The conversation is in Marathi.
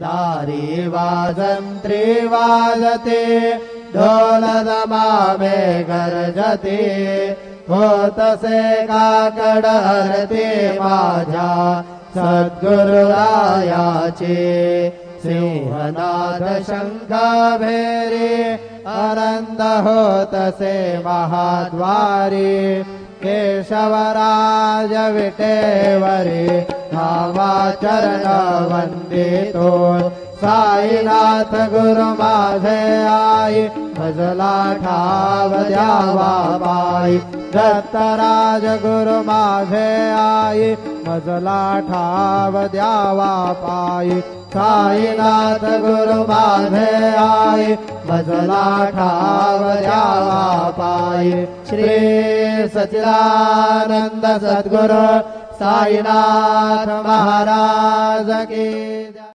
तारी वाजंत्री वाजते ढोल दमामे गर्जते होतसे काकड हरते माझ्या सद्गुरुरायाचे सिंहनाद शंख भेरी आनंद होतसे महाद्वारी केशवराज विटेवरी नावा चरण वंदितो साईनाथ गुरु माझे आई भजला ठाव द्यावा पायी दत्तराज गुरु माझे आई भजला ठाव द्यावा पायी साईनाथ गुरु माझे आई भजला ठाव द्यावा पायी श्री सच्चिदानंद सद्गुरु साईनाथ महाराज की